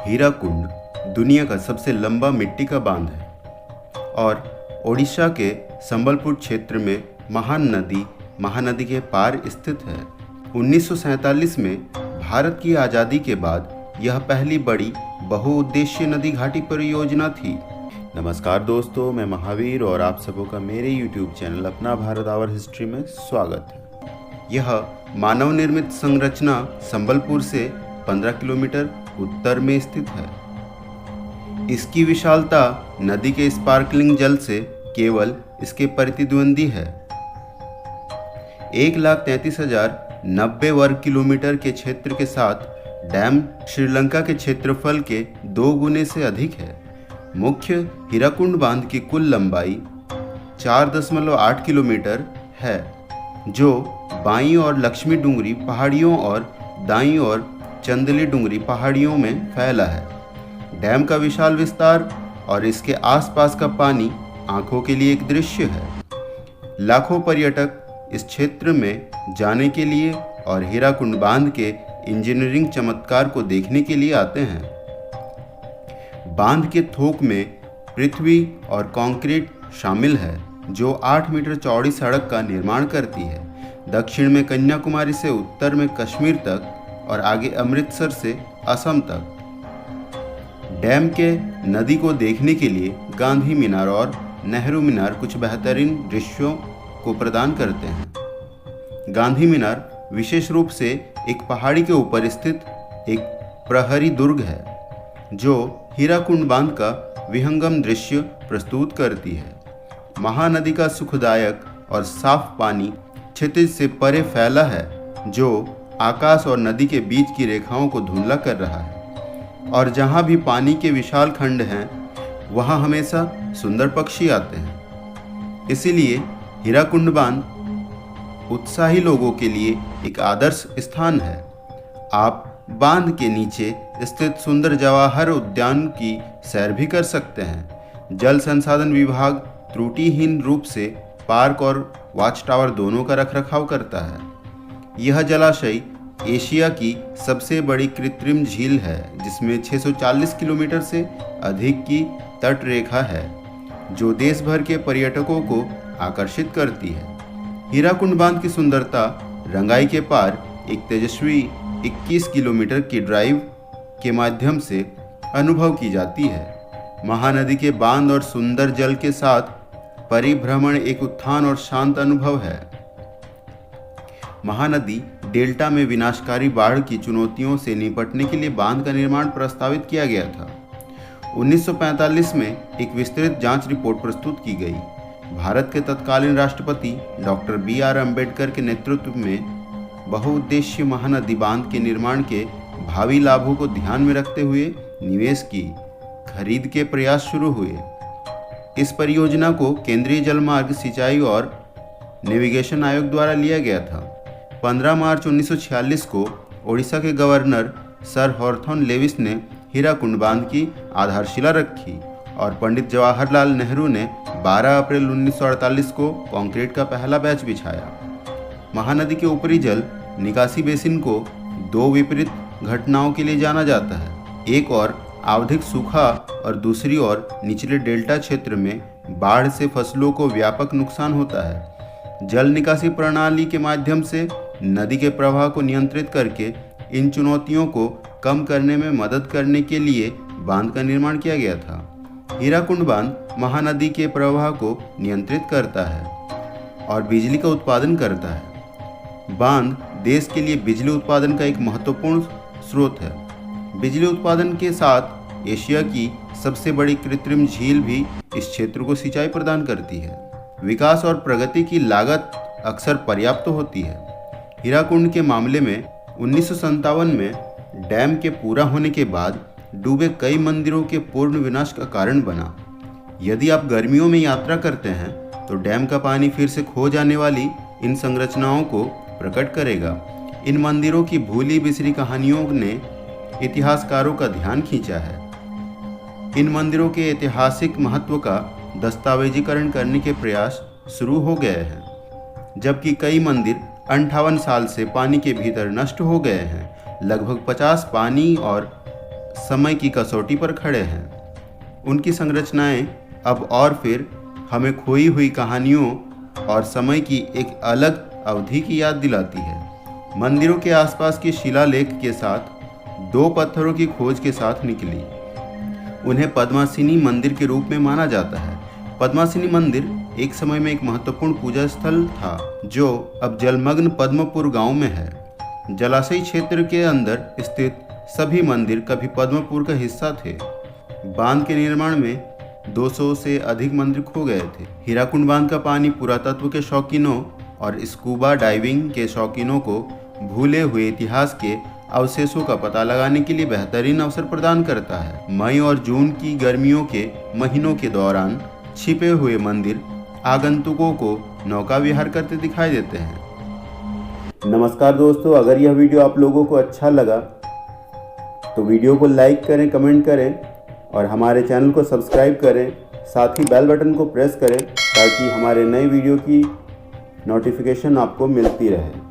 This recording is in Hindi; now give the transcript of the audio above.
हीराकुंड दुनिया का सबसे लंबा मिट्टी का बांध है और ओडिशा के संबलपुर क्षेत्र में महानदी के पार स्थित है। 1947 में भारत की आज़ादी के बाद यह पहली बड़ी बहुउद्देशीय नदी घाटी परियोजना थी। नमस्कार दोस्तों, मैं महावीर और आप सबों का मेरे YouTube चैनल अपना भारत आवर हिस्ट्री में स्वागत है। यह मानव निर्मित संरचना संबलपुर से 15 किलोमीटर उत्तर में स्थित है। इसकी विशालता नदी के स्पार्कलिंग जल से केवल इसके प्रतिद्वंदी है। 1,33,090 वर्ग किलोमीटर के क्षेत्र के साथ डैम श्रीलंका के क्षेत्रफल के 2 गुने से अधिक है। मुख्य हीराकुंड बांध की कुल लंबाई 4.8 किलोमीटर है, जो बाईं ओर लक्ष्मी डुंगरी पहाड़ियों और दाईं ओर चंदली डुंगरी पहाड़ियों में फैला है। डैम का विशाल विस्तार और इसके आसपास का पानी आंखों के लिए एक दृश्य है। लाखों पर्यटक इस क्षेत्र में जाने के लिए और हीराकुंड बांध के इंजीनियरिंग चमत्कार को देखने के लिए आते हैं। बांध के थोक में पृथ्वी और कंक्रीट शामिल है, जो 8 मीटर चौड़ी सड़क का निर्माण करती है। दक्षिण में कन्याकुमारी से उत्तर में कश्मीर तक और आगे अमृतसर से असम तक। डैम के नदी को देखने के लिए गांधी मीनार और नेहरू मीनार कुछ बेहतरीन दृश्यों को प्रदान करते हैं। गांधी मीनार विशेष रूप से एक पहाड़ी के ऊपर स्थित एक प्रहरी दुर्ग है, जो हीराकुंड बांध का विहंगम दृश्य प्रस्तुत करती है। महानदी का सुखदायक और साफ पानी क्षितिज से परे फैला है, जो आकाश और नदी के बीच की रेखाओं को धुंधला कर रहा है। और जहाँ भी पानी के विशाल खंड हैं, वहाँ हमेशा सुंदर पक्षी आते हैं। इसीलिए हीराकुंड बांध उत्साही लोगों के लिए एक आदर्श स्थान है। आप बांध के नीचे स्थित सुंदर जवाहर उद्यान की सैर भी कर सकते हैं। जल संसाधन विभाग त्रुटिहीन रूप से पार्क और वॉच टावर दोनों का रखरखाव करता है। यह जलाशय एशिया की सबसे बड़ी कृत्रिम झील है, जिसमें 640 किलोमीटर से अधिक की तट रेखा है, जो देश भर के पर्यटकों को आकर्षित करती है। हीराकुंड बांध की सुंदरता रंगाई के पार एक तेजस्वी 21 किलोमीटर की ड्राइव के माध्यम से अनुभव की जाती है। महानदी के बांध और सुंदर जल के साथ परिभ्रमण एक उत्थान और शांत अनुभव है। महानदी डेल्टा में विनाशकारी बाढ़ की चुनौतियों से निपटने के लिए बांध का निर्माण प्रस्तावित किया गया था। 1945 में एक विस्तृत जांच रिपोर्ट प्रस्तुत की गई। भारत के तत्कालीन राष्ट्रपति डॉक्टर BR अम्बेडकर के नेतृत्व में बहुउद्देशीय महानदी बांध के निर्माण के भावी लाभों को ध्यान में रखते हुए निवेश की खरीद के प्रयास शुरू हुए। इस परियोजना को केंद्रीय जलमार्ग, सिंचाई और नेविगेशन आयोग द्वारा लिया गया था। 15 मार्च 1946 को ओडिशा के गवर्नर सर हॉथॉर्न लेविस ने हीराकुंड बांध की आधारशिला रखी और पंडित जवाहरलाल नेहरू ने 12 अप्रैल 1948 को कंक्रीट का पहला बैच बिछाया। महानदी के ऊपरी जल निकासी बेसिन को 2 विपरीत घटनाओं के लिए जाना जाता है। एक और आवधिक सूखा और दूसरी ओर निचले डेल्टा क्षेत्र में बाढ़ से फसलों को व्यापक नुकसान होता है। जल निकासी प्रणाली के माध्यम से नदी के प्रवाह को नियंत्रित करके इन चुनौतियों को कम करने में मदद करने के लिए बांध का निर्माण किया गया था। हीराकुंड बांध महानदी के प्रवाह को नियंत्रित करता है और बिजली का उत्पादन करता है। बांध देश के लिए बिजली उत्पादन का एक महत्वपूर्ण स्रोत है। बिजली उत्पादन के साथ एशिया की सबसे बड़ी कृत्रिम झील भी इस क्षेत्र को सिंचाई प्रदान करती है। विकास और प्रगति की लागत अक्सर पर्याप्त होती है। हीराकुंड के मामले में 1957 में डैम के पूरा होने के बाद डूबे कई मंदिरों के पूर्ण विनाश का कारण बना। यदि आप गर्मियों में यात्रा करते हैं तो डैम का पानी फिर से खो जाने वाली इन संरचनाओं को प्रकट करेगा। इन मंदिरों की भूली बिसरी कहानियों ने इतिहासकारों का ध्यान खींचा है। इन मंदिरों के ऐतिहासिक महत्व का दस्तावेजीकरण करने के प्रयास शुरू हो गए हैं, जबकि कई मंदिर 58 साल से पानी के भीतर नष्ट हो गए हैं। लगभग 50 पानी और समय की कसौटी पर खड़े हैं। उनकी संरचनाएं अब और फिर हमें खोई हुई कहानियों और समय की एक अलग अवधि की याद दिलाती है। मंदिरों के आसपास के शिलालेख के साथ 2 पत्थरों की खोज के साथ निकली। उन्हें पद्मासिनी मंदिर के रूप में माना जाता है। पद्मासिनी मंदिर एक समय में एक महत्वपूर्ण पूजा स्थल था, जो अब जलमग्न पद्मपुर गांव में है। जलाशयी क्षेत्र के अंदर स्थित सभी मंदिर कभी पद्मपुर का हिस्सा थे। बांध के निर्माण में 200 से अधिक मंदिर खो गए थे। हीराकुंड बांध का पानी पुरातत्व के शौकीनों और स्कूबा डाइविंग के शौकीनों को भूले हुए इतिहास के अवशेषों का पता लगाने के लिए बेहतरीन अवसर प्रदान करता है। मई और जून की गर्मियों के महीनों के दौरान छिपे हुए मंदिर आगंतुकों को नौका विहार करते दिखाई देते हैं। नमस्कार दोस्तों, अगर यह वीडियो आप लोगों को अच्छा लगा तो वीडियो को लाइक करें, कमेंट करें और हमारे चैनल को सब्सक्राइब करें। साथ ही बेल बटन को प्रेस करें ताकि हमारे नए वीडियो की नोटिफिकेशन आपको मिलती रहे।